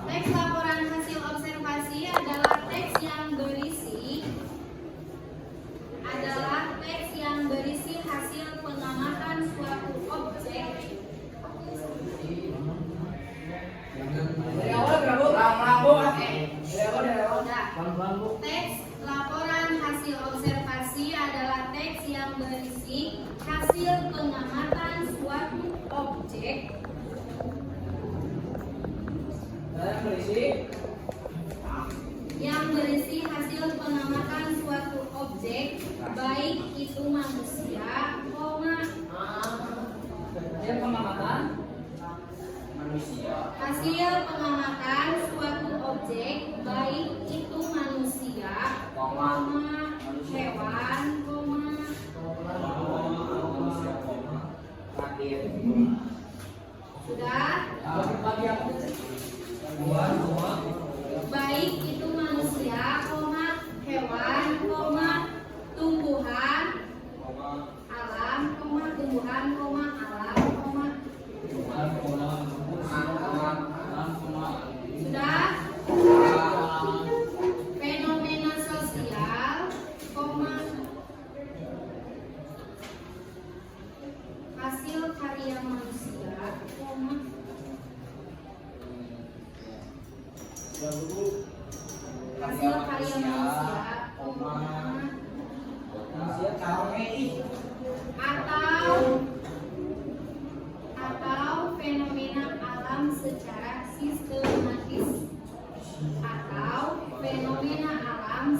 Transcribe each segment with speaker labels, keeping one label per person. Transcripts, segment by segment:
Speaker 1: Teks laporan hasil observasi adalah teks yang Teks laporan hasil observasi adalah teks yang berisi hasil pengamatan suatu objek baik itu manusia, hasil pengamatan suatu objek baik itu manusia, hewan, sudah? Baik itu manusia, hewan, tumbuhan, alam, tumbuhan, alam, sudah? Fenomena sosial, hasil karya manusia, hasil karya manusia, atau fenomena alam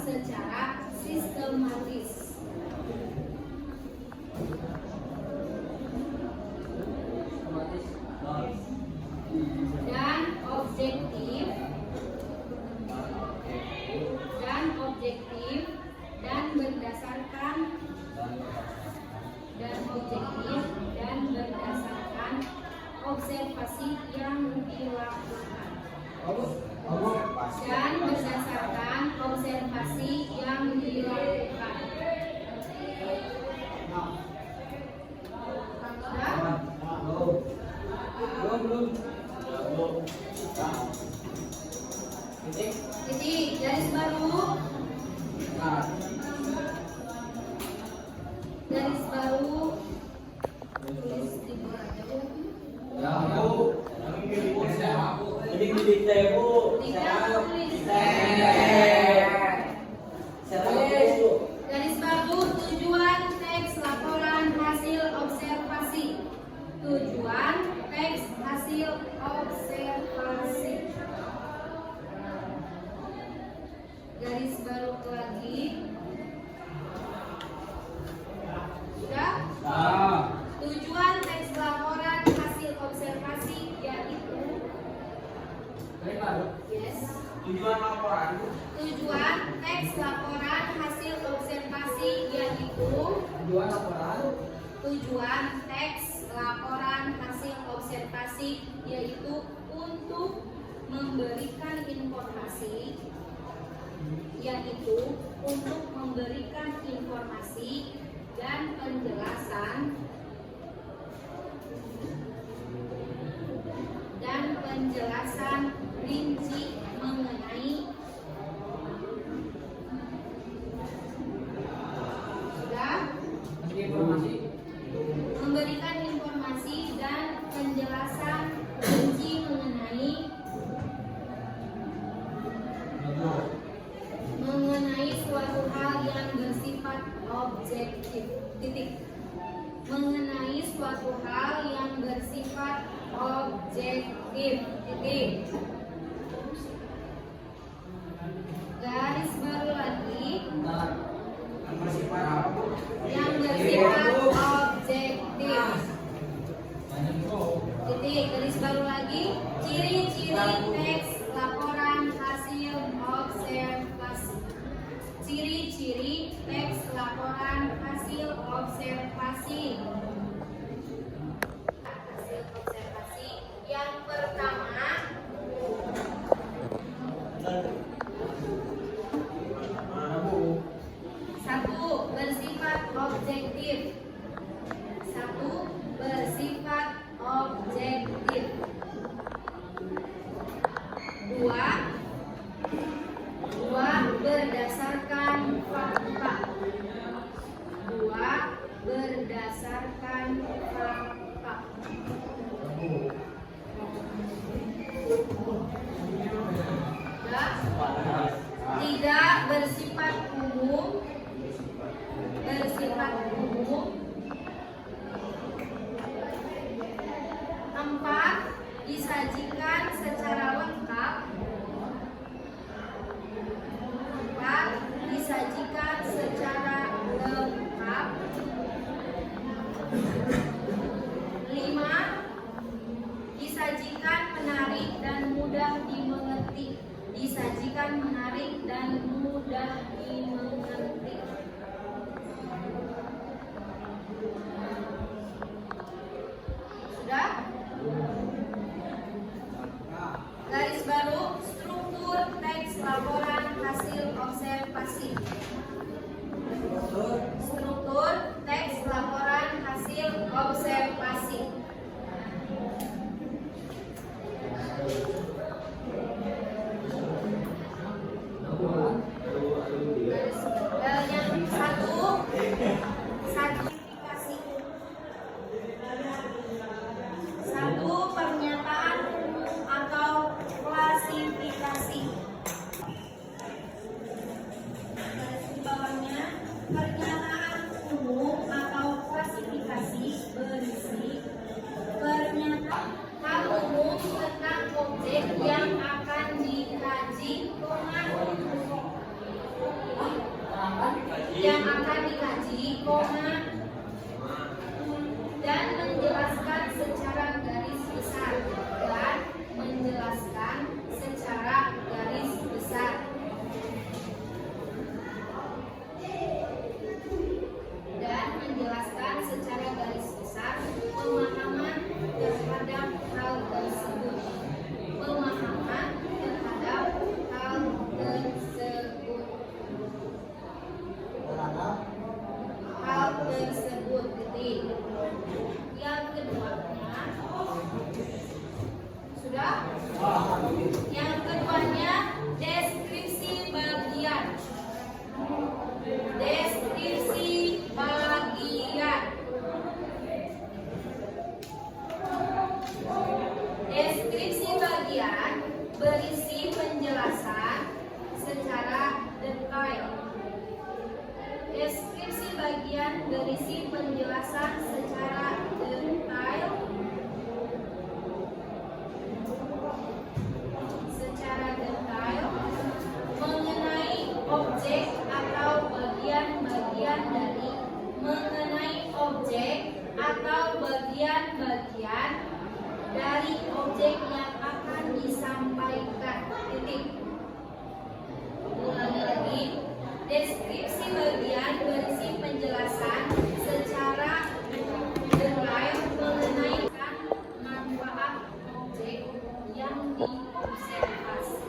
Speaker 1: secara sistematis, dan objektif dan observasi yang dilakukan. Titik, garis baru. Tulis di bawah aja. Garis baru tujuan teks laporan hasil observasi. Garis baru lagi. Sudah? Tujuan teks laporan hasil observasi yaitu Tujuan teks laporan hasil observasi yaitu untuk memberikan informasi dan penjelasan rinci mengenai memberikan informasi dan penjelasan rinci mengenai suatu hal yang bersifat objektif. Garis baru lagi. Yang bersifat objektif. Garis baru lagi. Ciri-ciri teks laporan hasil observasi. Yang pertama, bersifat objektif. 2. Berdasarkan fakta. 3. bersifat umum. Bersifat umum. 4. Disajikan secara lengkap. 4. Disajikan secara lengkap. 5. Disajikan menarik dan mudah dimengerti. Disajikan menarik dan mudah dimengerti. Sudah? Garis baru struktur teks laporan hasil observasi. Struktur teks laporan hasil observasi. Yang klasifikasi. 1. Pernyataan atau klasifikasi. Garis di bawahnya, pernyataan umum atau klasifikasi berisi pernyataan hal umum tentang objek yang akan dikaji, dan menjelaskan secara garis besar. Dan menjelaskan secara garis besar. Dan menjelaskan secara garis besar pemahaman terhadap hal tersebut. Pemahaman terhadap hal tersebut. Hal tersebut. Yang keduanya, sudah? Yang keduanya, deskripsi bagian. Deskripsi bagian. Deskripsi bagian berisi penjelasan secara detail. Deskripsi bagian berisi penjelasan secara detail. Mengenai objek atau bagian-bagian dari objek yang akan disampaikan. Ulangi lagi. Deskripsi bagian berisi penjelasan secara detail mengenai manfaat objek yang diobservasi.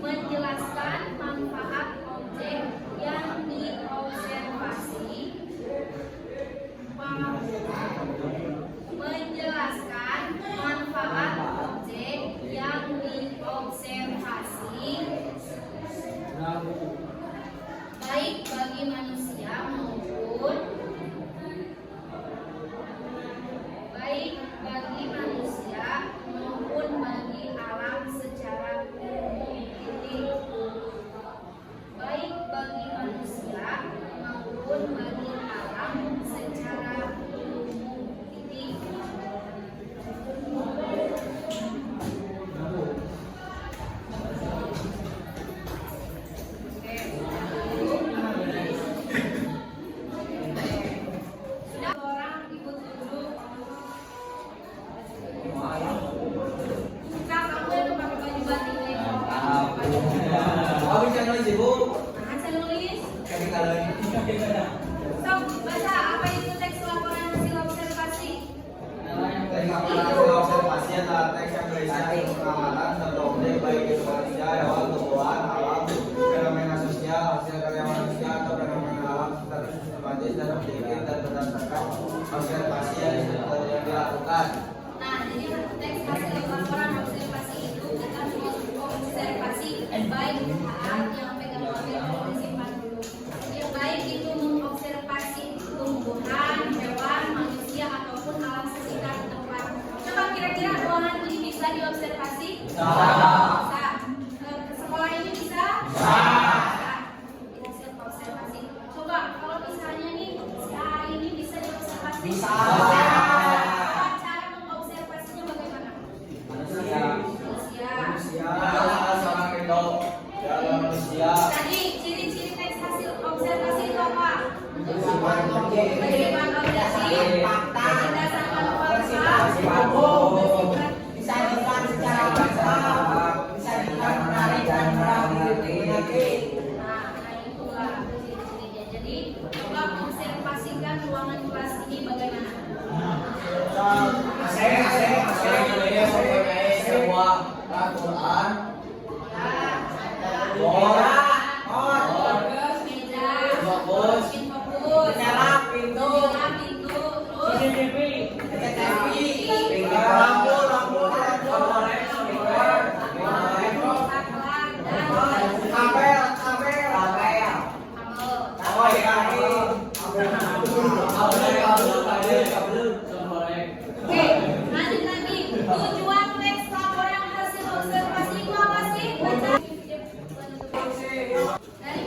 Speaker 1: Menjelaskan manfaat objek yang diobservasi. Menjelaskan manfaat objek yang diobservasi baik bagi manusia maupun bagi alam secara umum. Baik bagi manusia maupun bagi alam secara umum.
Speaker 2: Observasi yang dilakukan.
Speaker 1: Nah, jadi teks hasil laporan observasi itu kita observasi baik yang pegang kamera disimpan dulu. Yang baik itu mengobservasi tumbuhan, hewan, manusia ataupun alam sekitar tempat. Coba kira-kira ruangan ini bisa diobservasi? Bisa. Sekolah ini bisa? Bisa.
Speaker 2: Bersifat objek.
Speaker 1: Bersifat objektif.
Speaker 2: Fakta.
Speaker 1: Berdasarkan
Speaker 2: Bersifat
Speaker 1: fakta.
Speaker 2: umum. Disajikan secara fakta. Disajikan menarik dan menarik.
Speaker 1: Nah, itulah ciri-cirinya. Jadi, coba observasikan ruangan kelas ini bagaimana.
Speaker 2: Sebuah Al-Quran.
Speaker 1: Meja,
Speaker 2: Fokus.
Speaker 1: fokus,
Speaker 2: Nyala pintu.
Speaker 1: pintu, terus
Speaker 2: TV. Lampu.
Speaker 1: saklar dan
Speaker 2: Kabel.
Speaker 1: Oke, lanjut lagi. Tujuan teks laporan hasil observasi itu apa sih? Baca. Dari